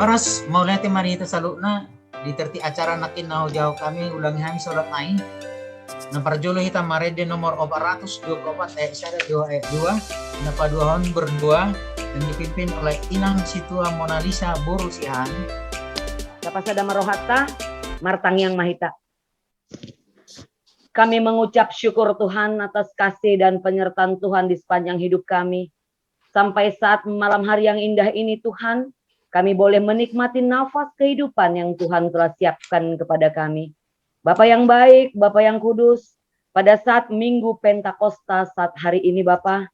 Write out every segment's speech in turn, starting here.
Oras mau lihat marita saluna di terti acara nakin na jauh kami ulangi kami sholat nai. Naparjolo hitam marede nomor 424 syara 2 napaduahon berdua dan dipimpin oleh Inang Situa Mona Lisa Borusihan. Kapasada marohata martang yang mahita. Kami mengucap syukur Tuhan atas kasih dan penyertaan Tuhan di sepanjang hidup kami. Sampai saat malam hari yang indah ini Tuhan, kami boleh menikmati nafas kehidupan yang Tuhan telah siapkan kepada kami. Bapa yang baik, Bapa yang kudus, pada saat Minggu Pentakosta saat hari ini Bapa,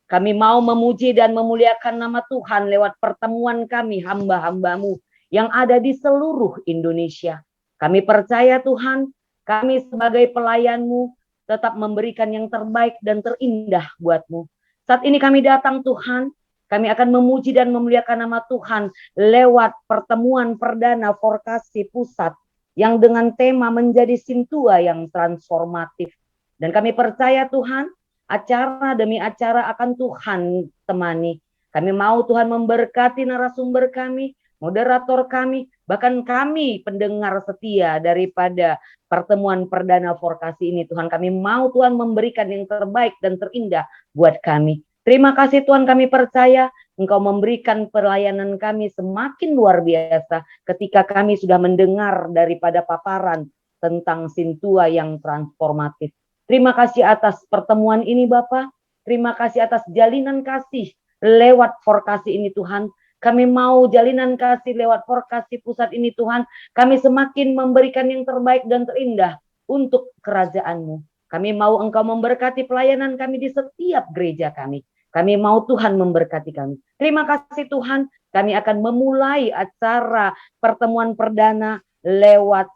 kami mau memuji dan memuliakan nama Tuhan lewat pertemuan kami hamba-hambamu yang ada di seluruh Indonesia. Kami percaya Tuhan, kami sebagai pelayanmu tetap memberikan yang terbaik dan terindah buatmu. Saat ini kami datang Tuhan, kami akan memuji dan memuliakan nama Tuhan lewat pertemuan perdana vokasi pusat yang dengan tema menjadi Sintua yang transformatif. Dan kami percaya Tuhan, acara demi acara akan Tuhan temani. Kami mau Tuhan memberkati narasumber kami, moderator kami, bahkan kami pendengar setia daripada pertemuan perdana vokasi ini. Tuhan, kami mau Tuhan memberikan yang terbaik dan terindah buat kami. Terima kasih Tuhan, kami percaya Engkau memberikan pelayanan kami semakin luar biasa ketika kami sudah mendengar daripada paparan tentang Sintua yang transformatif. Terima kasih atas pertemuan ini Bapak. Terima kasih atas jalinan kasih lewat vokasi ini Tuhan. Kami mau jalinan kasih lewat vokasi pusat ini Tuhan. Kami semakin memberikan yang terbaik dan terindah untuk kerajaan-Mu. Kami mau Engkau memberkati pelayanan kami di setiap gereja kami. Kami mau Tuhan memberkati kami. Terima kasih Tuhan, kami akan memulai acara pertemuan perdana lewat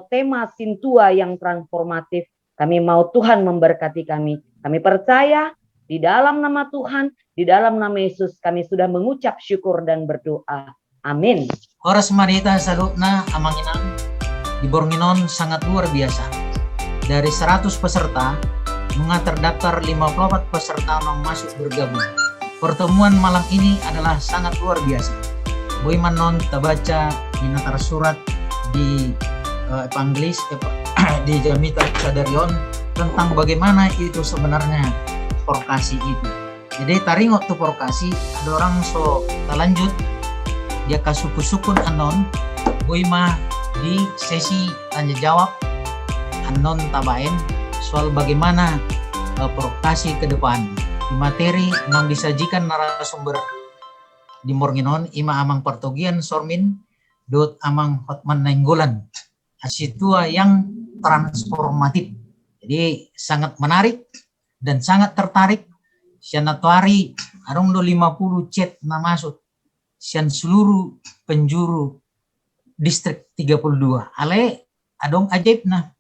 tema Sintua yang transformatif. Kami mau Tuhan memberkati kami. Kami percaya di dalam nama Tuhan, di dalam nama Yesus kami sudah mengucap syukur dan berdoa. Amin. Oras marita salutna amanginang di Bornginon sangat luar biasa. Dari 100 peserta, terdaftar 54 peserta yang masuk bergabung. Pertemuan malam ini adalah sangat luar biasa. Boy manon tabaca di natar surat di Evangelis di Jamita Sadarion tentang bagaimana itu sebenarnya vokasi itu. Jadi taringot tu vokasi ada orang so lanjut dia kasuku-sukun anon boy mah di sesi tanya jawab anon tabain soal bagaimana vokasi ke depan. Di materi yang disajikan narasumber di Morginon, ima amang partogian sormin, dot amang hotman nainggolan. Asitua yang transformatif. Jadi sangat menarik dan sangat tertarik. Sian natuari, arong do 50 chat na masuk. Sian seluruh penjuru distrik 32. Ale, adong ajaib na.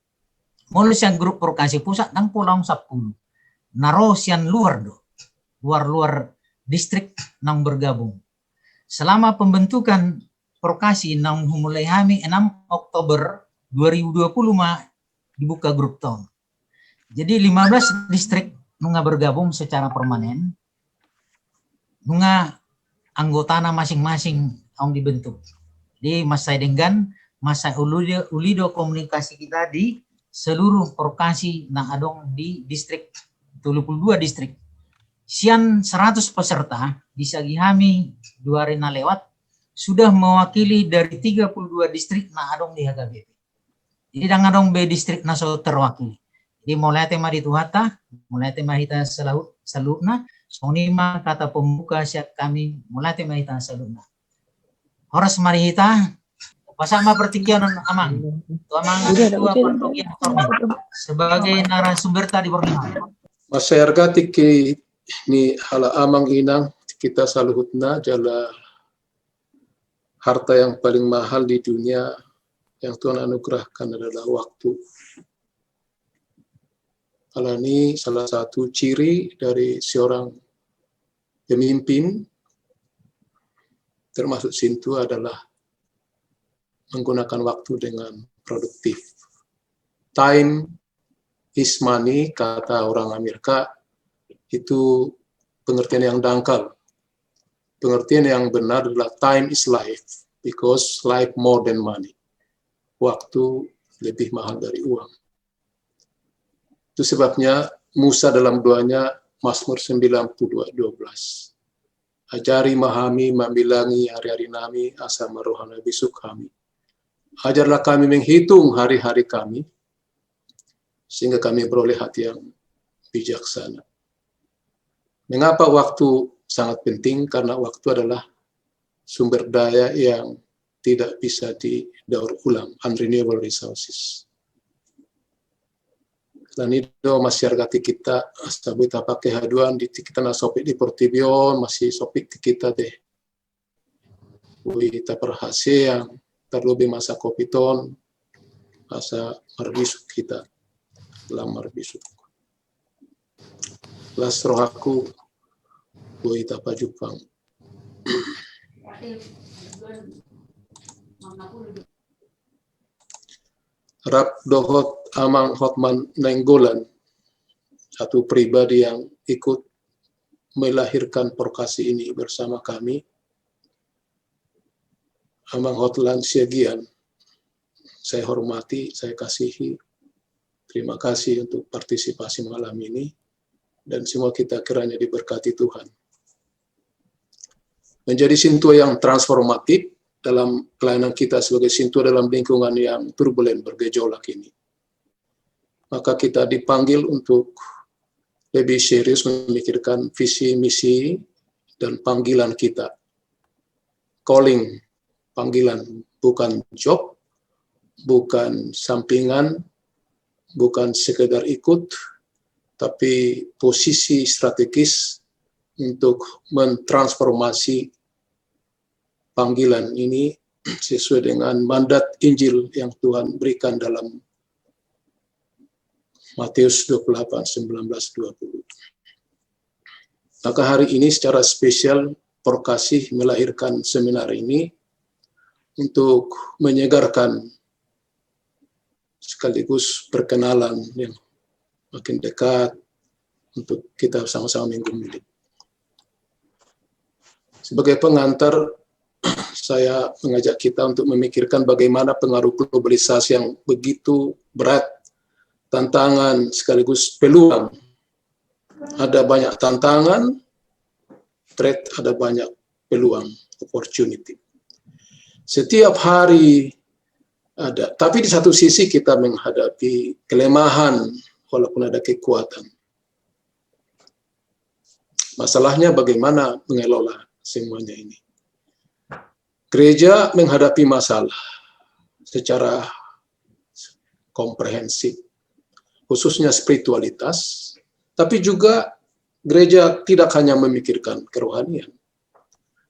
Mula siya grup vokasi pusat ng pulang 10. Naro siyan luar distrik nang bergabung. Selama pembentukan vokasi nang humulai kami 6 Oktober 2020 dibuka grup tahun. Jadi 15 distrik nunga bergabung secara permanen. Nunga anggotana masing-masing ang dibentuk. Jadi masa dengan masa ulido komunikasi kita di seluruh vokasi na adong di distrik 22 distrik. Sian 100 peserta disagi kami 2 hari na lewat sudah mewakili dari 32 distrik na adong di HKBP. Jadi dang adong be distrik na so terwakili. Jadi mulai tema di Tuhata, mulai tema kita salutna, sonima kata pembuka siap kami mulai tema kita salutna. Horas mari kita Pasama pertikian amang. Tuamang ketua pertikian sebagai narasumber tadi Borneo. Masyarakat tiki ni hala amang inang kita saluhutna jala harta yang paling mahal di dunia yang Tuhan anugerahkan adalah waktu. Hal ini salah satu ciri dari seorang pemimpin termasuk Sintu adalah menggunakan waktu dengan produktif. Time is money, kata orang Amerika, itu pengertian yang dangkal. Pengertian yang benar adalah time is life. because life more than money. Waktu lebih mahal dari uang. Itu sebabnya Musa dalam doanya Mazmur 92:12. Ajari mahami membilangi hari-hari nami asa marohana besok kami. Ajarlah kami menghitung hari-hari kami sehingga kami beroleh hati yang bijaksana. Mengapa waktu sangat penting? Karena waktu adalah sumber daya yang tidak bisa didaur ulang, unrenewable resources. Dan itu masyarakat kita sabi ta pakai haduan di kita na sopik di Portibion masih sopik kita deh. Kita perhasil yang terlebih masa kopiton masa marbisuk kita dalam marbisuk. Las rohaku kita pajupang. Rap dohot amang hotman nenggolan, satu pribadi yang ikut melahirkan prokasi ini bersama kami. Amang hotlan siagian, saya hormati, saya kasihi. Terima kasih untuk partisipasi malam ini dan semua kita kiranya diberkati Tuhan. Menjadi sintua yang transformatif dalam pelayanan kita sebagai sintua dalam lingkungan yang turbulen bergejolak ini. Maka kita dipanggil untuk lebih serius memikirkan visi, misi, dan panggilan kita. Calling, panggilan, bukan job, bukan sampingan, bukan sekedar ikut, tapi posisi strategis untuk mentransformasi panggilan ini sesuai dengan mandat Injil yang Tuhan berikan dalam Matius 28, 19, 20. Maka hari ini secara spesial Porkasih melahirkan seminar ini untuk menyegarkan sekaligus perkenalan yang makin dekat untuk kita sama-sama minggu ini. Sebagai pengantar, saya mengajak kita untuk memikirkan bagaimana pengaruh globalisasi yang begitu berat, tantangan sekaligus peluang. Ada banyak tantangan, threat, ada banyak peluang, opportunity. Setiap hari ada, tapi di satu sisi kita menghadapi kelemahan walaupun ada kekuatan. Masalahnya bagaimana mengelola semuanya ini. Gereja menghadapi masalah secara komprehensif, khususnya spiritualitas, tapi juga gereja tidak hanya memikirkan kerohanian,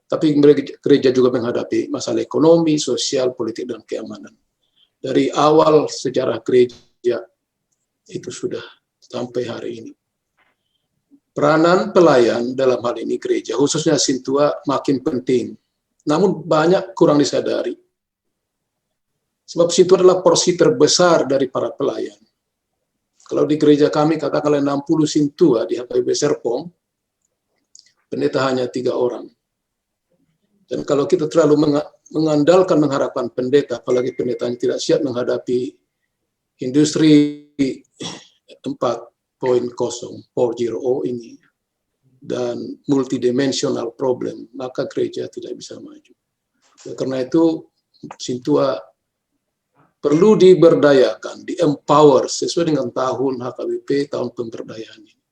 tapi gereja juga menghadapi masalah ekonomi, sosial, politik, dan keamanan. Dari awal sejarah gereja itu sudah sampai hari ini. Peranan pelayan dalam hal ini gereja, khususnya Sintua, makin penting. Namun banyak kurang disadari. Sebab Sintua adalah porsi terbesar dari para pelayan. Kalau di gereja kami katakanlah 60 Sintua di HKBP Serpong, pendeta hanya 3 orang. Dan kalau kita terlalu mengandalkan mengharapkan pendeta, apalagi pendeta yang tidak siap menghadapi industri 4.0 ini, dan multidimensional problem, maka gereja tidak bisa maju. Karena itu, Sintua perlu diberdayakan, di-empower sesuai dengan tahun HKBP, tahun pemberdayaan ini.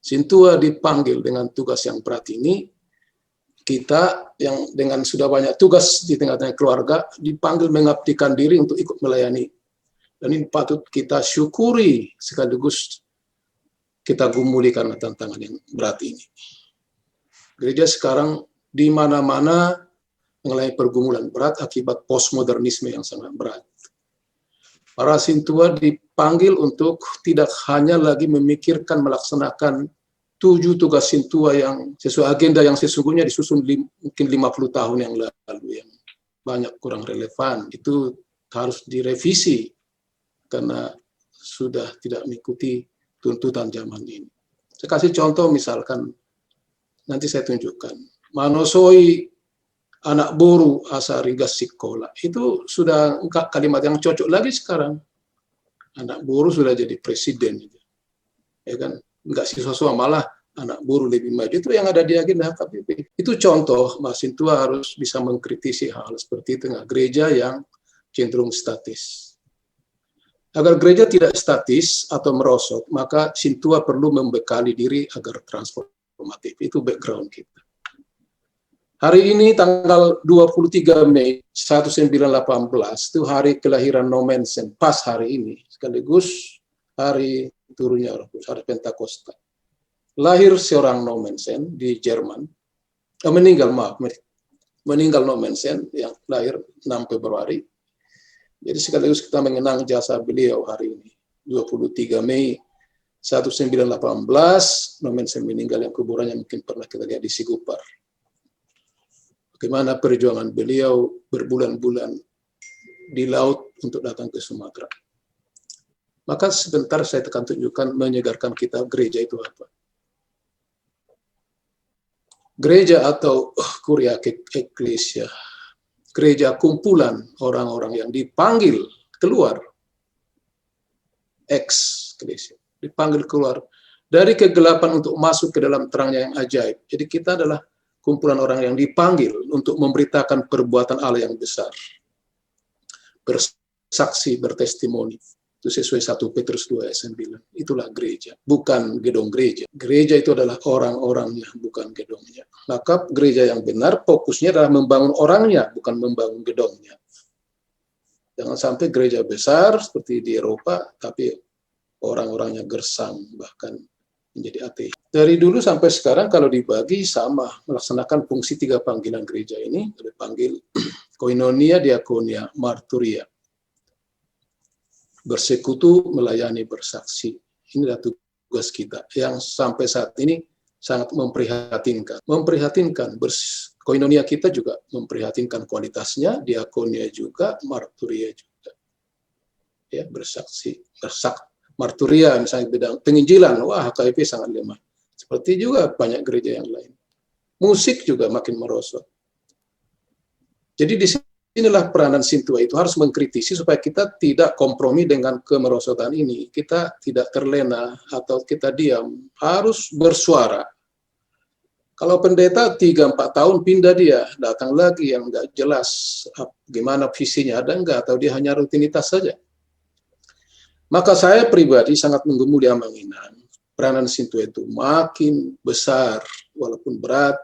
Sintua dipanggil dengan tugas yang berat ini, kita yang dengan sudah banyak tugas di tengah-tengah keluarga, dipanggil mengabdikan diri untuk ikut melayani. Dan ini patut kita syukuri sekaligus kita gumuli karena tantangan yang berat ini. Gereja sekarang di mana-mana mengalami pergumulan berat akibat postmodernisme yang sangat berat. Para Sintua dipanggil untuk tidak hanya lagi memikirkan melaksanakan 7 tugas Sintua yang sesuai agenda yang sesungguhnya disusun mungkin 50 tahun yang lalu, yang banyak kurang relevan. Itu harus direvisi karena sudah tidak mengikuti tuntutan zaman ini. Saya kasih contoh misalkan, nanti saya tunjukkan. Manosoi anak boru asarigas sikola. Itu sudah kalimat yang cocok lagi sekarang. Anak boru sudah jadi presiden. Ya kan? Enggak siswa-siswa, malah anak boru lebih maju. Itu yang ada di agenda HKBP. Itu contoh, Mas Sintua harus bisa mengkritisi hal seperti itu. Gereja yang cenderung statis. Agar gereja tidak statis atau merosot, maka Sintua perlu membekali diri agar transformatif. Itu background kita. Hari ini tanggal 23 Mei 1918 itu hari kelahiran Nomensen, pas hari ini sekaligus hari turunnya Roh Kudus, hari Pentakosta. Lahir seorang Nomensen di Jerman, meninggal Nomensen yang lahir 6 Februari. Jadi sekaligus kita mengenang jasa beliau hari ini, 23 Mei 1918, Nomensen meninggal yang kuburannya mungkin pernah kita lihat di Sigupar. Bagaimana perjuangan beliau berbulan-bulan di laut untuk datang ke Sumatera. Maka sebentar saya akan tunjukkan, menyegarkan kita gereja itu apa. Gereja atau kuria eklesia, gereja kumpulan orang-orang yang dipanggil keluar, eklesia, dipanggil keluar dari kegelapan untuk masuk ke dalam terangnya yang ajaib. Jadi kita adalah kumpulan orang yang dipanggil untuk memberitakan perbuatan Allah yang besar. Bersaksi, bertestimoni. Itu sesuai 1 Petrus 2 ayat 9. Itulah gereja, bukan gedung gereja. Gereja itu adalah orang-orangnya, bukan gedungnya. Maka gereja yang benar fokusnya adalah membangun orangnya, bukan membangun gedungnya. Jangan sampai gereja besar seperti di Eropa, tapi orang-orangnya gersang, bahkan menjadi ateis. Dari dulu sampai sekarang kalau dibagi sama, melaksanakan fungsi 3 panggilan gereja ini, dipanggil koinonia, diakonia, marturia. Bersekutu, melayani, bersaksi. Inilah tugas kita yang sampai saat ini sangat memprihatinkan. Memprihatinkan, koinonia kita juga memprihatinkan kualitasnya, diakonia juga, marturia juga. Ya, bersaksi, marturia misalnya bidang penginjilan, wah HKBP sangat lemah. Seperti juga banyak gereja yang lain. Musik juga makin merosot. Jadi disinilah peranan Sintua itu harus mengkritisi supaya kita tidak kompromi dengan kemerosotan ini. Kita tidak terlena atau kita diam. Harus bersuara. Kalau pendeta 3-4 tahun pindah dia, datang lagi yang nggak jelas gimana visinya, ada nggak, atau dia hanya rutinitas saja. Maka saya pribadi sangat menggumuli Amanginan. Peranan Sintua itu makin besar, walaupun berat,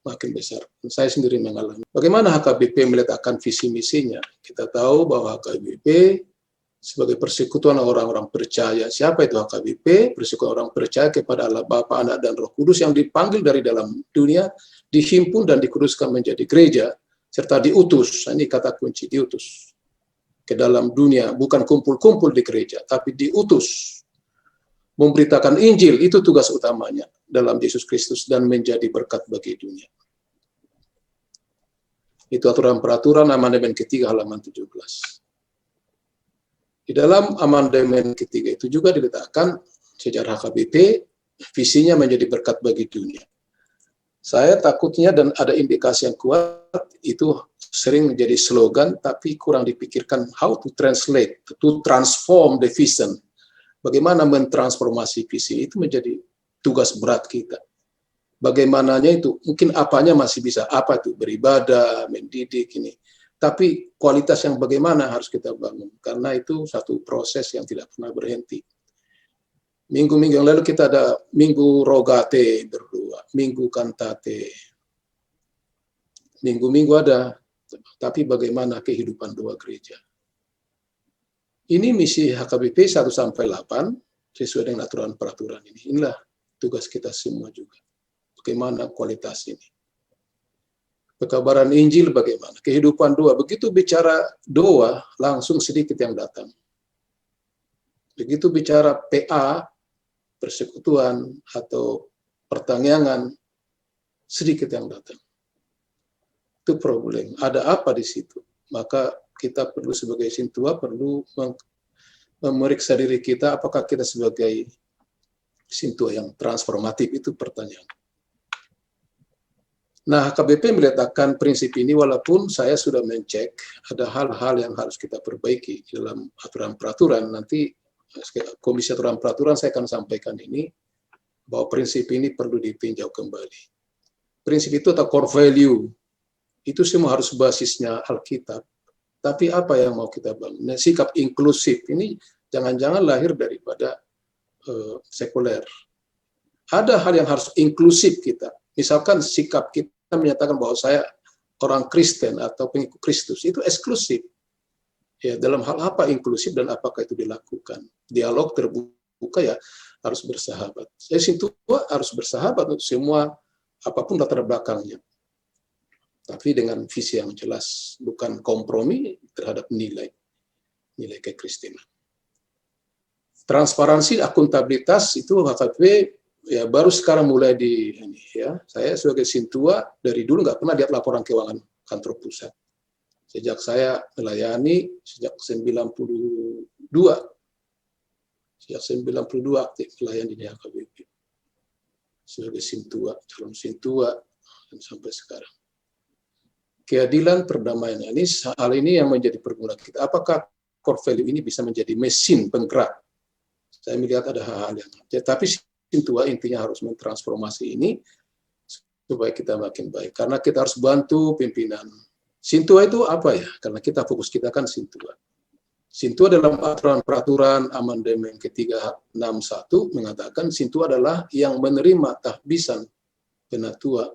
makin besar. Saya sendiri mengalami. Bagaimana HKBP meletakkan visi misinya? Kita tahu bahwa HKBP sebagai persekutuan orang-orang percaya. Siapa itu HKBP? Persekutuan orang percaya kepada Allah Bapa, Anak, dan Roh Kudus yang dipanggil dari dalam dunia, dihimpun dan dikuduskan menjadi gereja, serta diutus. Ini kata kunci, diutus ke dalam dunia, bukan kumpul-kumpul di gereja, tapi diutus. Memberitakan Injil, itu tugas utamanya dalam Yesus Kristus dan menjadi berkat bagi dunia. Itu aturan-peraturan amandemen ketiga halaman 17. Di dalam amandemen ketiga itu juga diletakkan sejarah HKBP, visinya menjadi berkat bagi dunia. Saya takutnya dan ada indikasi yang kuat, itu sering menjadi slogan, tapi kurang dipikirkan how to translate, to transform the vision. Bagaimana mentransformasi visi, itu menjadi tugas berat kita. Bagaimananya itu, mungkin apanya masih bisa, apa itu, beribadah, mendidik, ini. Tapi kualitas yang bagaimana harus kita bangun, karena itu satu proses yang tidak pernah berhenti. Minggu-minggu yang lalu kita ada minggu rogate berdua, minggu kantate. Minggu-minggu ada, tapi bagaimana kehidupan doa gereja. Ini misi HKBP 1-8 sesuai dengan aturan-peraturan ini. Inilah tugas kita semua juga. Bagaimana kualitas ini. Pekabaran Injil bagaimana, kehidupan doa. Begitu bicara doa, langsung sedikit yang datang. Begitu bicara PA, persekutuan atau pertanyaan, sedikit yang datang. Itu problem. Ada apa di situ? Maka kita perlu sebagai Sintua perlu memeriksa diri kita, apakah kita sebagai Sintua yang transformatif, itu pertanyaan. Nah, HKBP meletakkan prinsip ini walaupun saya sudah mencek ada hal-hal yang harus kita perbaiki dalam aturan peraturan. Nanti Komisi Aturan Peraturan saya akan sampaikan ini bahwa prinsip ini perlu ditinjau kembali. Prinsip itu atau core value itu semua harus basisnya Alkitab. Tapi apa yang mau kita bangun? Nah, sikap inklusif ini jangan-jangan lahir daripada sekuler. Ada hal yang harus inklusif kita. Misalkan sikap kita menyatakan bahwa saya orang Kristen atau pengikut Kristus, itu eksklusif. Ya, dalam hal apa inklusif dan apakah itu dilakukan? Dialog terbuka ya harus bersahabat. Saya Sintua harus bersahabat untuk semua apapun latar belakangnya. Tapi dengan visi yang jelas, bukan kompromi terhadap nilai kekristenan. Transparansi, akuntabilitas itu HKBP ya baru sekarang mulai ini ya. Saya sebagai Sintua dari dulu nggak pernah lihat laporan keuangan kantor pusat. Sejak saya melayani sejak 92 aktif melayani di HKBP sebagai Sintua, calon Sintua dan sampai sekarang. Keadilan, perdamaian ini hal ini yang menjadi pergumulan kita. Apakah core value ini bisa menjadi mesin penggerak? Saya melihat ada hal-hal yang tapi Sintua intinya harus mentransformasi ini supaya kita makin baik. Karena kita harus bantu pimpinan. Sintua itu apa ya? Karena kita fokus kita kan Sintua. Sintua dalam aturan peraturan amandemen ke-361 mengatakan Sintua adalah yang menerima tahbisan penatua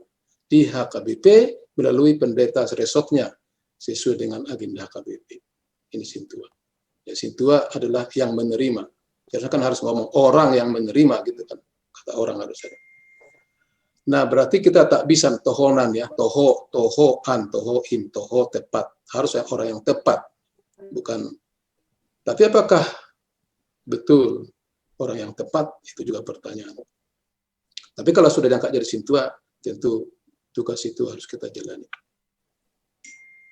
di HKBP melalui pendeta resotnya sesuai dengan agenda HKBP. Ini Sintua. Ya, Sintua adalah yang menerima. Karena kan harus ngomong orang yang menerima gitu kan. Kata orang harus ada. Nah, berarti kita tak bisa tohonan ya, tohoan, tohoin, toho tepat. Harus orang yang tepat. Bukan. Tapi apakah betul orang yang tepat? Itu juga pertanyaan. Tapi kalau sudah diangkat jadi Sintua, tentu tugas itu harus kita jalani.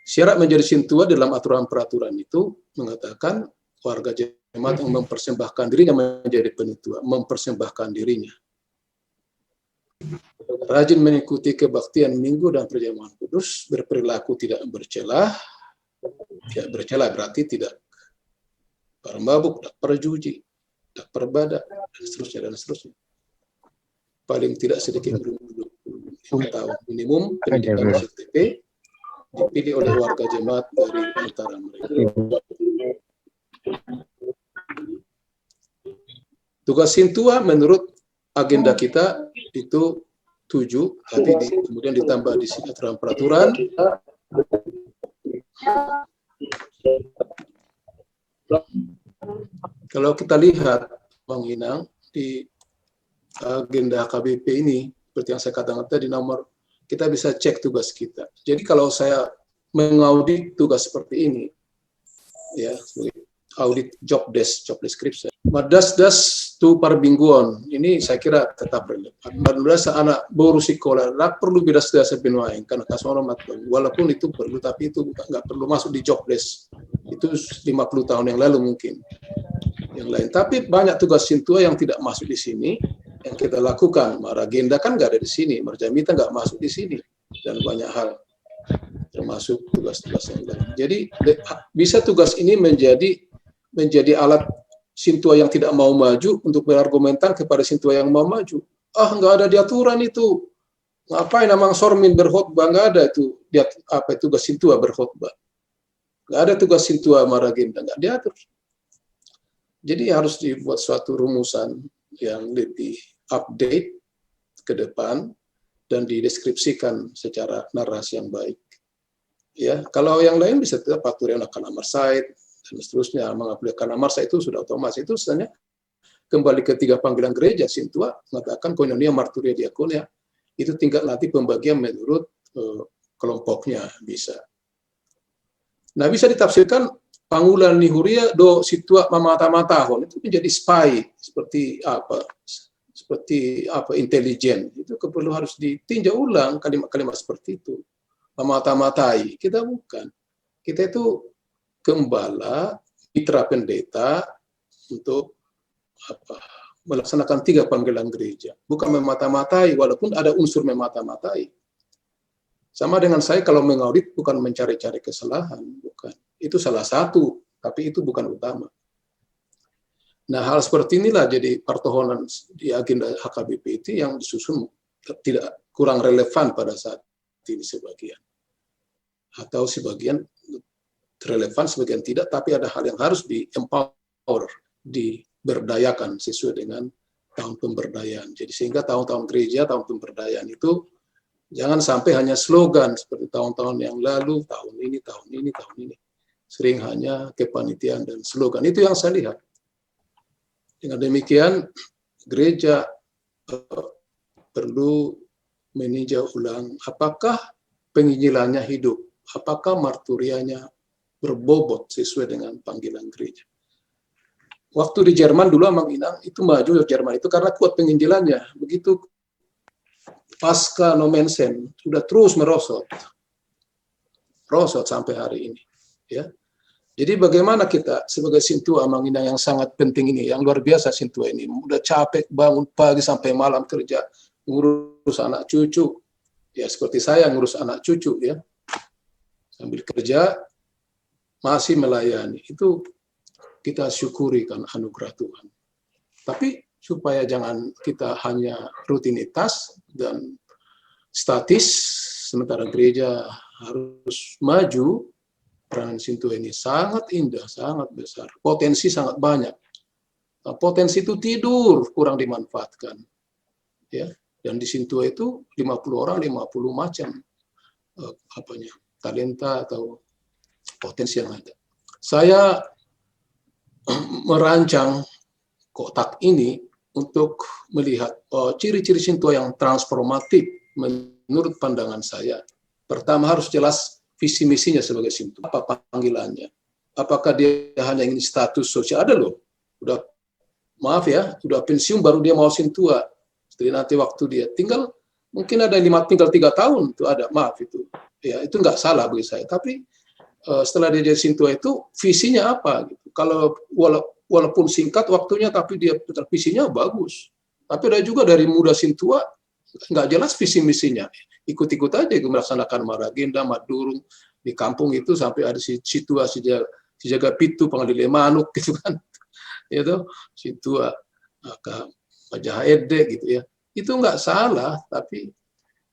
Syarat menjadi Sintua dalam aturan peraturan itu mengatakan warga jemaat yang mempersembahkan dirinya menjadi penitua, mempersembahkan dirinya. Rajin mengikuti kebaktian minggu dan perjamuan kudus, berperilaku tidak bercelah. Ya, bercelah berarti tidak bermabuk, tidak berjudi, tidak berbadak, dan seterusnya, dan seterusnya. Paling tidak sedikit 5 tahun minimum pendidikan STP dipilih oleh warga jemaat dari antara mereka. Tugas Sintua menurut agenda kita itu 7, tapi kemudian ditambah di aturan peraturan. Kalau kita lihat Bang Inang di agenda KBP ini, seperti yang saya katakan tadi, nomor kita bisa cek tugas kita. Jadi kalau saya mengaudit tugas seperti ini, ya, audit job description. Madas tu parbingguan, ini saya kira tetap relevan. Madas anak boru sekolah, perlu bidas sepenuhnya, karena kasono matang. Walaupun itu perlu, tapi itu nggak perlu masuk di job desk. Itu 50 tahun yang lalu mungkin. Yang lain. Tapi banyak tugas Sintua yang tidak masuk di sini, yang kita lakukan. Maragenda kan nggak ada di sini, Marjamita nggak masuk di sini, dan banyak hal termasuk tugas-tugas yang lain. Jadi bisa tugas ini menjadi alat Sintua yang tidak mau maju untuk berargumentan kepada Sintua yang mau maju. Nggak ada di aturan itu. Ngapain namang Sormin berkhotbah? Nggak ada itu. Tugas Sintua berkhotbah. Nggak ada tugas Sintua maragenda, nggak diatur. Jadi harus dibuat suatu rumusan yang lebih update ke depan dan dideskripsikan secara narasi yang baik. Ya, kalau yang lain bisa tetap atur yang akan Amarsait dan seterusnya, mengaplikasikan Amarsait itu sudah otomatis. Itu sebenarnya kembali ke 3 panggilan gereja. Sintua mengatakan koinonia, marturia, diakonia itu tinggal nanti pembagian menurut kelompoknya bisa. Nah, bisa ditafsirkan pangulan nihuria do situa mamata-matahon itu menjadi spy seperti apa intelijen. Itu perlu harus ditinjau ulang kalimat-kalimat seperti itu. Memata-matai, kita bukan. Kita itu gembala, mitra pendeta untuk melaksanakan 3 panggilan gereja. Bukan memata-matai, walaupun ada unsur memata-matai. Sama dengan saya kalau mengaudit bukan mencari-cari kesalahan, bukan. Itu salah satu, tapi itu bukan utama. Nah, hal seperti inilah jadi pertohonan di agenda HKBP itu yang disusun tidak kurang relevan pada saat ini sebagian. Atau sebagian relevan, sebagian tidak, tapi ada hal yang harus di-empower, diberdayakan sesuai dengan tahun pemberdayaan. Jadi sehingga tahun-tahun gereja, tahun pemberdayaan itu jangan sampai hanya slogan seperti tahun-tahun yang lalu, tahun ini, tahun ini, tahun ini. Sering hanya kepanitiaan dan slogan. Itu yang saya lihat. Dengan demikian, gereja perlu meninjau ulang apakah penginjilannya hidup, apakah marturianya berbobot sesuai dengan panggilan gereja. Waktu di Jerman dulu Amang Inang itu maju ke Jerman itu karena kuat penginjilannya. Begitu pasca Nomensen sudah terus merosot sampai hari ini. Ya. Jadi bagaimana kita sebagai Sintua Amang Inang yang sangat penting ini, yang luar biasa Sintua ini, udah capek bangun pagi sampai malam kerja, ngurus anak cucu, ya seperti saya ngurus anak cucu ya, sambil kerja masih melayani, itu kita syukuri kan anugerah Tuhan. Tapi supaya jangan kita hanya rutinitas dan statis, sementara gereja harus maju. Peranan Sintua ini sangat indah, sangat besar, potensi sangat banyak. Nah, potensi itu tidur kurang dimanfaatkan, ya. Dan di Sintua itu 50 orang, 50 macam talenta atau potensi yang ada. Saya merancang kotak ini untuk melihat ciri-ciri Sintua yang transformatif menurut pandangan saya. Pertama harus jelas visi misinya sebagai Sintua, apa panggilannya? Apakah dia hanya ingin status sosial? Ada loh, udah maaf ya, udah pensiun baru dia mau Sintua. Jadi nanti waktu dia tinggal mungkin ada tinggal 3 tahun itu ada, maaf itu. Ya itu nggak salah bagi saya. Tapi setelah dia jadi Sintua itu visinya apa? Gitu. Kalau walaupun singkat waktunya, tapi dia visinya bagus. Tapi ada juga dari muda Sintua nggak jelas visi misinya. Ikut-ikut aja melaksanakan maragenda, madurung di kampung itu sampai ada situasi si jaga pitu, pengadilan manuk gitu kan, itu Sintua, Pajah Ede gitu ya, itu nggak salah, tapi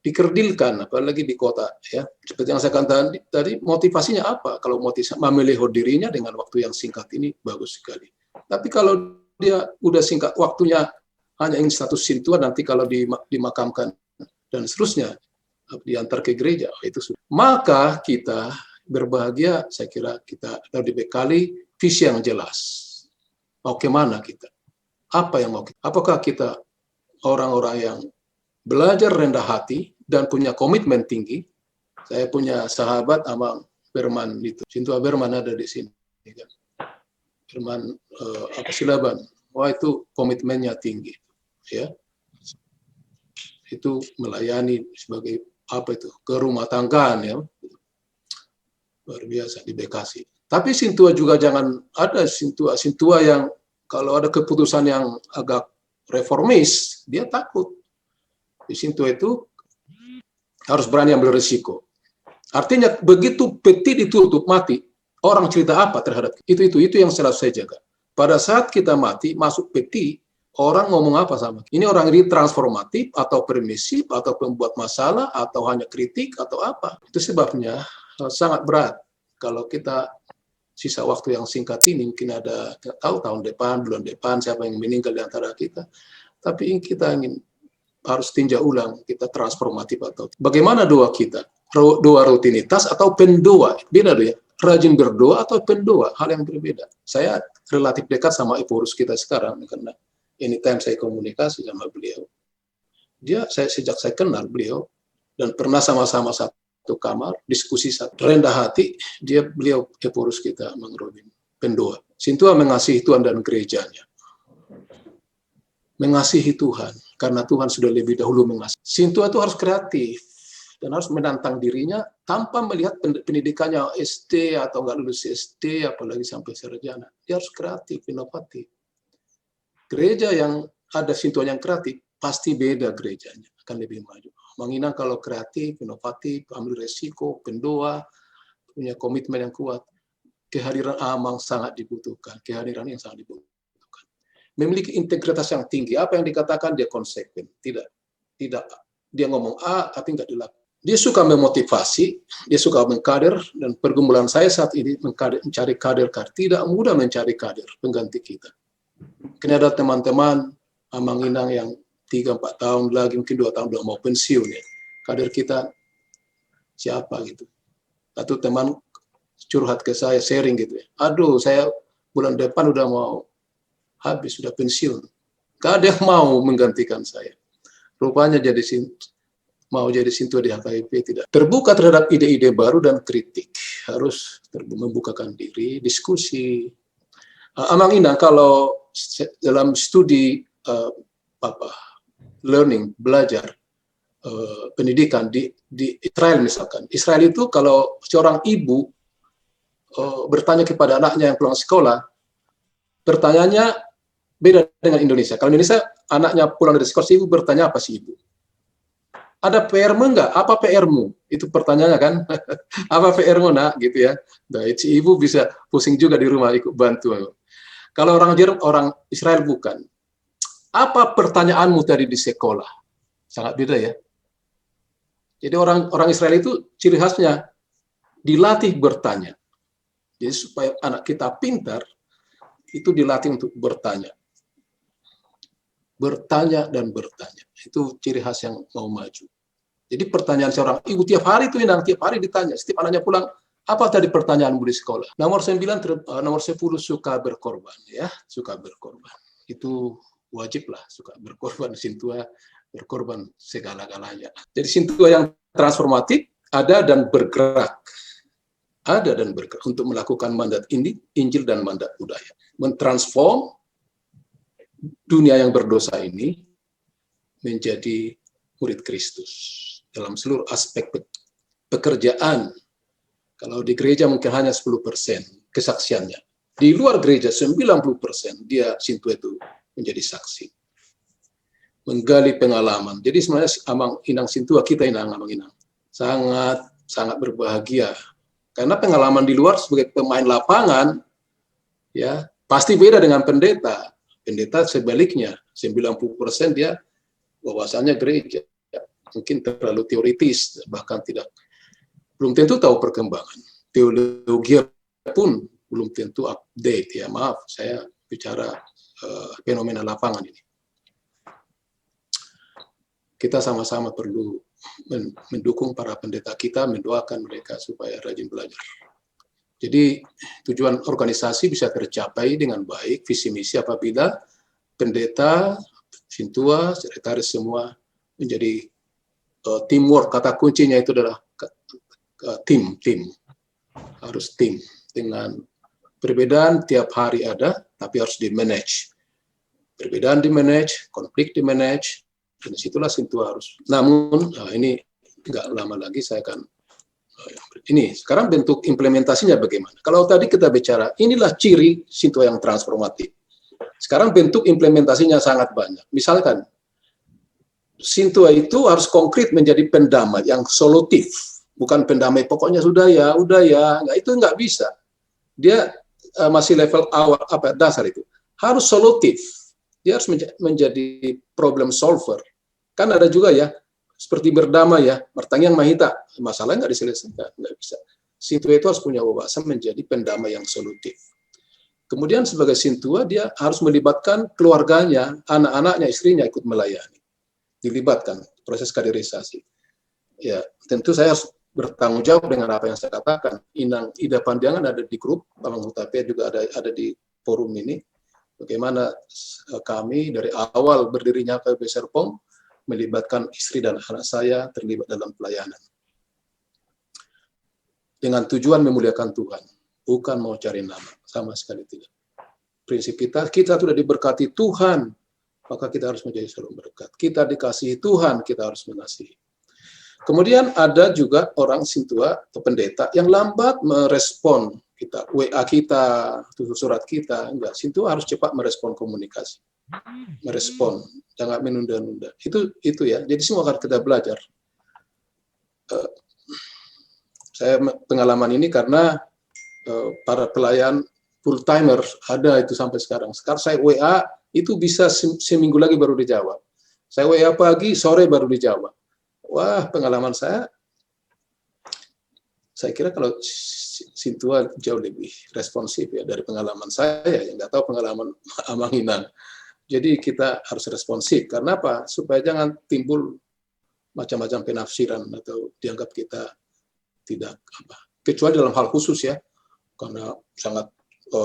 dikerdilkan, apalagi di kota ya. Seperti yang saya katakan tadi, motivasinya apa? Kalau motivasi memilih dirinya dengan waktu yang singkat ini bagus sekali. Tapi kalau dia udah singkat waktunya hanya ingin status Sintua, nanti kalau dimakamkan dan seterusnya diantar ke gereja, itu sudah. Maka kita berbahagia, saya kira kita harus dibekali visi yang jelas. Mau kemana kita? Apa yang mau kita? Apakah kita orang-orang yang belajar rendah hati dan punya komitmen tinggi? Saya punya sahabat Amang Berman itu, Sintua Berman ada di sini. Berman Silaban. Wah itu komitmennya tinggi, ya. Itu melayani sebagai apa itu, ke rumah tanggaan ya, luar biasa di Bekasi. Tapi Sintua juga jangan ada Sintua yang kalau ada keputusan yang agak reformis dia takut. Di Sintua itu harus berani ambil risiko. Artinya begitu peti ditutup mati, orang cerita apa terhadap itu yang selalu saya jaga. Pada saat kita mati masuk peti, orang ngomong apa sama kita? Ini orang ini transformatif atau permisif atau pembuat masalah atau hanya kritik atau apa? Itu sebabnya sangat berat kalau kita sisa waktu yang singkat ini, mungkin ada tahu tahun depan, bulan depan siapa yang meninggal di antara kita. Tapi kita ingin harus tinjau ulang, kita transformatif atau bagaimana doa kita? Doa rutinitas atau pendoa? Beda ya. Rajin berdoa atau pendoa, hal yang berbeda. Saya relatif dekat sama Eporus kita sekarang karena anytime saya komunikasi sama beliau. Sejak saya kenal beliau dan pernah sama-sama satu kamar, diskusi rendah hati, beliau Eporus kita, Mang Robin, pendoa. Sintua mengasihi Tuhan dan gerejanya. Mengasihi Tuhan karena Tuhan sudah lebih dahulu mengasihi. Sintua itu harus kreatif dan harus menantang dirinya tanpa melihat pendidikannya SD atau nggak lulus SD, apalagi sampai sarjana. Dia harus kreatif, inovatif. Gereja yang ada Sintua yang kreatif, pasti beda gerejanya, akan lebih maju. Amang Inang kalau kreatif, inovatif, ambil resiko, pendoa, punya komitmen yang kuat, kehadiran Amang sangat dibutuhkan. Kehadiran yang sangat dibutuhkan. Memiliki integritas yang tinggi. Apa yang dikatakan dia konsekuen. Tidak dia ngomong A tapi nggak dilakukan. Dia suka memotivasi, dia suka mengkader, dan pergumulan saya saat ini mencari kader. Tidak mudah mencari kader pengganti kita. Mungkin ada teman-teman Amang Inang yang 3-4 tahun lagi, mungkin 2 tahun belum mau pensiun ya. Kader kita siapa gitu. Satu teman curhat ke saya, sharing gitu ya. Aduh, saya bulan depan udah mau habis, sudah pensiun. Gak ada yang mau menggantikan saya. Rupanya mau jadi Sintua di HKIP tidak. Terbuka terhadap ide-ide baru dan kritik. Harus membukakan diri, diskusi. Amang Inang kalau dalam studi learning, belajar, pendidikan di Israel misalkan. Israel itu kalau seorang ibu bertanya kepada anaknya yang pulang sekolah, pertanyaannya beda dengan Indonesia. Kalau Indonesia, anaknya pulang dari sekolah, ibu bertanya apa sih ibu? Ada PR-mu enggak? Apa PR-mu? Itu pertanyaannya kan. Apa PR-mu nak? Gitu ya. Nah, si ibu bisa pusing juga di rumah ikut bantu. Kalau orang Israel bukan. Apa pertanyaanmu tadi di sekolah? Sangat beda ya. Jadi orang Israel itu ciri khasnya dilatih bertanya. Jadi supaya anak kita pintar, itu dilatih untuk bertanya. Bertanya dan bertanya. Itu ciri khas yang mau maju. Jadi pertanyaan seorang ibu tiap hari itu Inang, tiap hari ditanya. Setiap anaknya pulang, apa tadi pertanyaanmu di sekolah? Nomor 10 suka berkorban. Ya, suka berkorban. Itu wajib lah, suka berkorban. Sintua berkorban segala-galanya. Jadi Sintua yang transformatif ada dan bergerak. Ada dan bergerak untuk melakukan mandat Injil dan mandat budaya. Mentransform dunia yang berdosa ini menjadi murid Kristus dalam seluruh aspek pekerjaan. Kalau di gereja mungkin hanya 10% kesaksiannya. Di luar gereja 90% dia Sintua itu menjadi saksi. Menggali pengalaman. Jadi sebenarnya Amang Inang Sintua, kita Amang Inang, sangat berbahagia. Karena pengalaman di luar sebagai pemain lapangan, ya pasti beda dengan pendeta. Pendeta sebaliknya, 90% dia wawasannya gereja. Mungkin terlalu teoritis, bahkan belum tentu tahu perkembangan. Teologi pun belum tentu update. Ya maaf, saya bicara fenomena lapangan ini. Kita sama-sama perlu mendukung para pendeta kita, mendoakan mereka supaya rajin belajar. Jadi tujuan organisasi bisa tercapai dengan baik, visi misi apabila pendeta, Sintua, sekretaris semua menjadi teamwork. Kata kuncinya itu adalah tim. Harus tim. Dengan perbedaan tiap hari ada, tapi harus di-manage. Perbedaan di-manage, konflik di-manage, dan disitulah Sintua harus. Namun, ini nggak lama lagi saya akan ini sekarang bentuk implementasinya bagaimana? Kalau tadi kita bicara, inilah ciri Sintua yang transformatif. Sekarang bentuk implementasinya sangat banyak. Misalkan, Sintua itu harus konkret menjadi pendamai yang solutif, bukan pendamai pokoknya sudah ya, nggak, itu nggak bisa. Dia masih level awal dasar itu. Harus solutif. Dia harus menjadi problem solver. Kan ada juga ya, seperti berdamai ya, Martangyang Mahita, masalahnya nggak diselesaikan, nggak bisa. Sintua itu harus punya wawasan menjadi pendamai yang solutif. Kemudian sebagai Sintua, dia harus melibatkan keluarganya, anak-anaknya, istrinya ikut melayani. Dilibatkan proses kaderisasi. Ya, tentu saya harus bertanggung jawab dengan apa yang saya katakan. Inang Ida Pandangan ada di grup, Amang Hutapea juga ada di forum ini. Bagaimana kami dari awal berdirinya HKIP Serpong, melibatkan istri dan anak saya terlibat dalam pelayanan. Dengan tujuan memuliakan Tuhan, bukan mau cari nama, sama sekali tidak. Prinsip kita sudah diberkati Tuhan, maka kita harus menjadi selalu berkat. Kita dikasihi Tuhan, kita harus mengasihi. Kemudian ada juga orang Sintua atau pendeta yang lambat merespon kita, WA kita, surat kita, enggak. Sintua harus cepat merespon komunikasi. Merespon, jangan menunda-nunda. Itu ya. Jadi semua akan kita belajar. Saya pengalaman ini karena para pelayan full timer ada itu sampai sekarang. Sekarang saya WA itu bisa seminggu lagi baru dijawab. Saya WA pagi, sore baru dijawab. Wah, pengalaman saya kira kalau Sintua jauh lebih responsif ya dari pengalaman saya, yang nggak tahu pengalaman Amanginang. Jadi kita harus responsif. Karena apa? Supaya jangan timbul macam-macam penafsiran atau dianggap kita tidak apa. Kecuali dalam hal khusus ya, karena sangat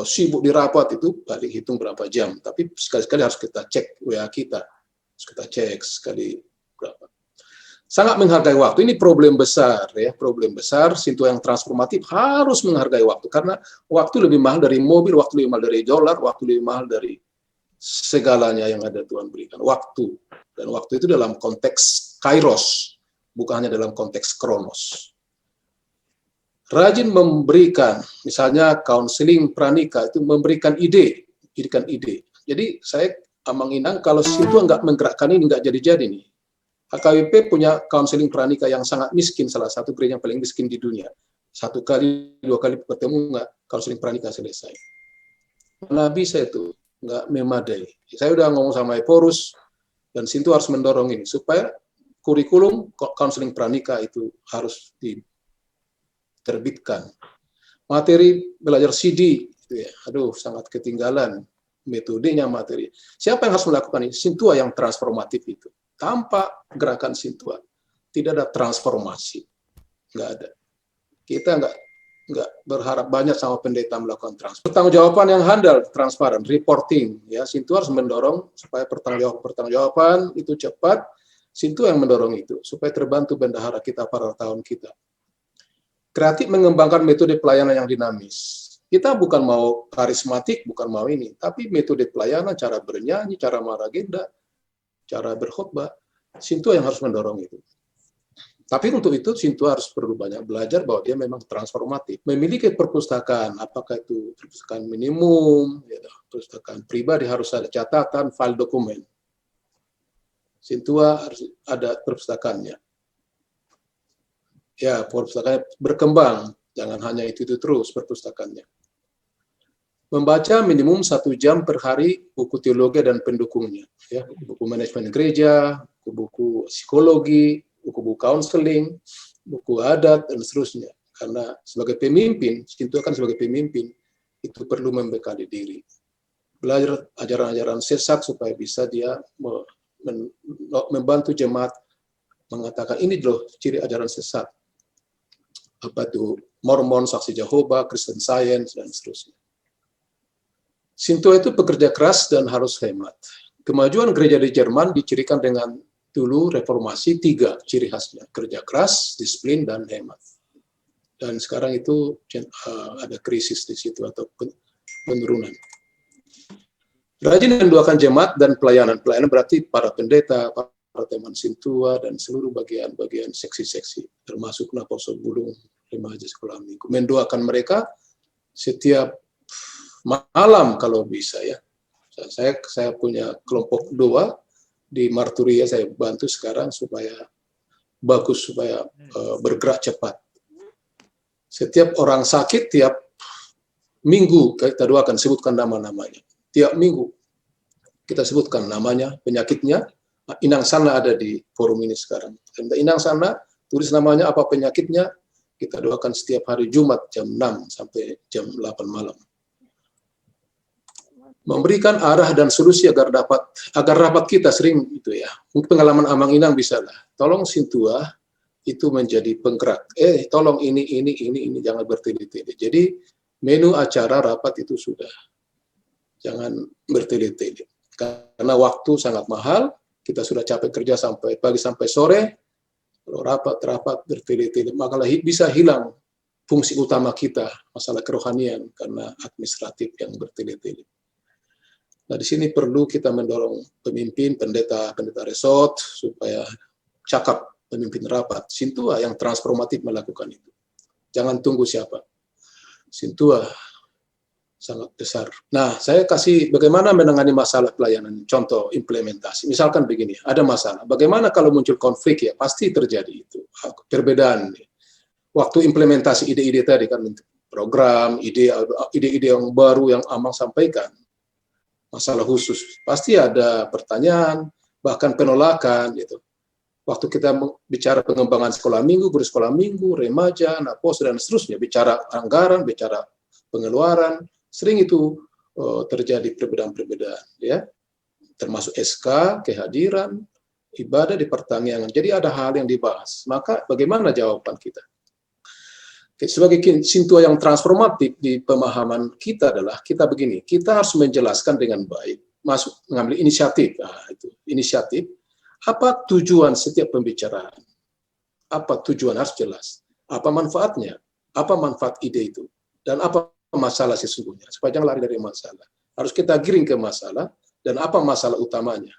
sibuk di rapat itu balik hitung berapa jam. Tapi sekali-sekali harus kita cek WA kita, harus kita cek sekali berapa. Sangat menghargai waktu. Ini problem besar ya, problem besar. Sintua yang transformatif harus menghargai waktu karena waktu lebih mahal dari mobil, waktu lebih mahal dari dolar, waktu lebih mahal dari segalanya yang ada Tuhan berikan. Waktu, dan waktu itu dalam konteks kairos, bukan hanya dalam konteks kronos. Rajin memberikan, misalnya counseling pranika itu memberikan ide. Jadi saya Amanginang kalau Sintua nggak menggerakkan ini nggak jadi-jadi nih. HKWP punya counseling pranika yang sangat miskin, salah satu gereja yang paling miskin di dunia. 1 kali, 2 kali bertemu nggak counseling pranika selesai. Mana bisa itu, nggak memadai. Saya udah ngomong sama Eporus, dan Sintua harus mendorong ini, supaya kurikulum counseling pranika itu harus diterbitkan. Materi belajar CD, itu ya, aduh sangat ketinggalan metodenya materi. Siapa yang harus melakukan ini? Sintua yang transformatif itu. Tanpa gerakan Sintua tidak ada transformasi, nggak ada. Kita nggak berharap banyak sama pendeta melakukan transformasi. Pertanggungjawaban yang handal, transparan, reporting. Ya, Sintua harus mendorong supaya pertanggungjawaban itu cepat. Sintua yang mendorong itu supaya terbantu bendahara kita, para tahun kita. Kreatif mengembangkan metode pelayanan yang dinamis. Kita bukan mau karismatik, bukan mau ini, tapi metode pelayanan, cara bernyanyi, cara maragenda, cara berkhotbah, Sintua yang harus mendorong itu. Tapi untuk itu Sintua harus perlu banyak belajar bahwa dia memang transformatif. Memiliki perpustakaan, apakah itu perpustakaan minimum, ya, perpustakaan pribadi harus ada catatan, file dokumen. Sintua harus ada perpustakaannya. Ya, perpustakaannya berkembang, jangan hanya itu terus perpustakaannya. Membaca minimum 1 jam per hari buku teologi dan pendukungnya, ya, buku manajemen gereja, buku psikologi, buku counseling, buku adat dan seterusnya. Karena sebagai pemimpin, Sintua kan sebagai pemimpin itu perlu membekali diri, belajar ajaran-ajaran sesat supaya bisa dia membantu jemaat mengatakan ini loh ciri ajaran sesat. Apa itu Mormon, Saksi Jehovah, Kristen Science dan seterusnya. Sintua itu pekerja keras dan harus hemat. Kemajuan gereja di Jerman dicirikan dengan dulu reformasi 3 ciri khasnya, kerja keras, disiplin, dan hemat. Dan sekarang itu ada krisis di situ atau penurunan. Rajin mendoakan jemaat dan pelayanan. Pelayanan berarti para pendeta, para teman Sintua, dan seluruh bagian-bagian seksi-seksi, termasuk Napolso Bulung, remaja sekolah minggu. Mendoakan mereka setiap malam kalau bisa ya. Saya punya kelompok doa di Marturia, saya bantu sekarang supaya bagus, supaya bergerak cepat. Setiap orang sakit, tiap minggu kita doakan, sebutkan nama-namanya. Tiap minggu kita sebutkan namanya, penyakitnya. Inang Sana ada di forum ini sekarang. Inang Sana, tulis namanya, apa penyakitnya, kita doakan setiap hari Jumat jam 6 sampai jam 8 malam. Memberikan arah dan solusi agar rapat kita sering itu ya. Pengalaman Amanginang bisa lah. Tolong Sintua itu menjadi penggerak. Tolong ini jangan bertele-tele. Jadi menu acara rapat itu sudah jangan bertele-tele. Karena waktu sangat mahal, kita sudah capek kerja sampai pagi sampai sore. Kalau rapat bertele-tele, maka bisa hilang fungsi utama kita, masalah kerohanian karena administratif yang bertele-tele. Nah, di sini perlu kita mendorong pemimpin, pendeta resort, supaya cakap pemimpin rapat. Sintua yang transformatif melakukan itu. Jangan tunggu siapa. Sintua sangat besar. Nah, saya kasih bagaimana menangani masalah pelayanan. Contoh implementasi. Misalkan begini, ada masalah. Bagaimana kalau muncul konflik ya? Pasti terjadi itu. Perbedaan. waktu implementasi ide-ide tadi kan, program, ide-ide yang baru yang Amang sampaikan, masalah khusus, pasti ada pertanyaan, bahkan penolakan gitu. Waktu kita bicara pengembangan sekolah minggu, guru sekolah minggu, remaja, napos, dan seterusnya, bicara anggaran, bicara pengeluaran, sering itu terjadi perbedaan-perbedaan, ya, termasuk SK, kehadiran, ibadah di pertanian. Jadi ada hal yang dibahas. Maka bagaimana jawaban kita? Sebagai Sintua yang transformatif di pemahaman kita adalah kita begini, kita harus menjelaskan dengan baik, masuk mengambil inisiatif. Nah, itu inisiatif. Apa tujuan setiap pembicaraan? Apa tujuan harus jelas? Apa manfaatnya? Apa manfaat ide itu? Dan apa masalah sesungguhnya? Supaya jangan lari dari masalah. Harus kita giring ke masalah dan apa masalah utamanya.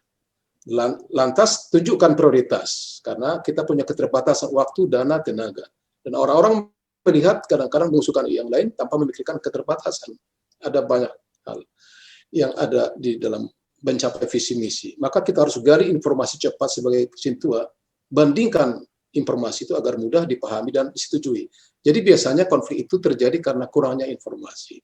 Lantas tunjukkan prioritas karena kita punya keterbatasan waktu, dana, tenaga. Dan orang-orang melihat kadang-kadang mengusulkan yang lain tanpa memikirkan keterbatasan. Ada banyak hal yang ada di dalam mencapai visi misi. Maka kita harus gali informasi cepat sebagai Sintua, bandingkan informasi itu agar mudah dipahami dan disetujui. Jadi biasanya konflik itu terjadi karena kurangnya informasi.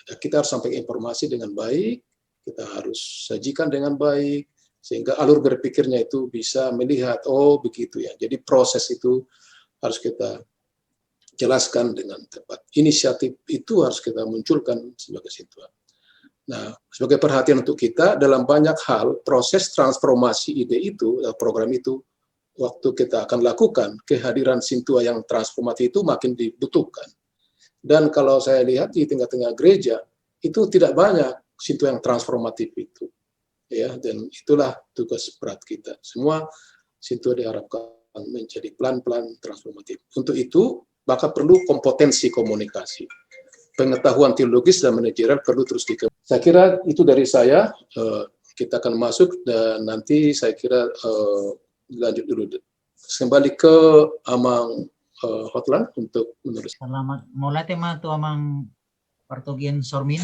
Kita harus sampaikan informasi dengan baik, kita harus sajikan dengan baik, sehingga alur berpikirnya itu bisa melihat, oh begitu ya. Jadi proses itu harus kita jelaskan dengan tepat. Inisiatif itu harus kita munculkan sebagai Sintua. Nah, sebagai perhatian untuk kita dalam banyak hal, proses transformasi ide itu, program itu, waktu kita akan lakukan, kehadiran Sintua yang transformatif itu makin dibutuhkan. Dan kalau saya lihat di tengah-tengah gereja, itu tidak banyak Sintua yang transformatif itu. Ya, dan itulah tugas berat kita. Semua Sintua diharapkan menjadi pelan-pelan transformatif. Untuk itu, maka perlu kompetensi komunikasi. Pengetahuan teologis dan manajerial perlu terus dikembangkan. Saya kira itu dari saya. Kita akan masuk dan nanti saya kira lanjut dulu. Kembali ke Amang Hotline untuk meneruskan. Selamat mulai tema tu Amang Partogian Sormin.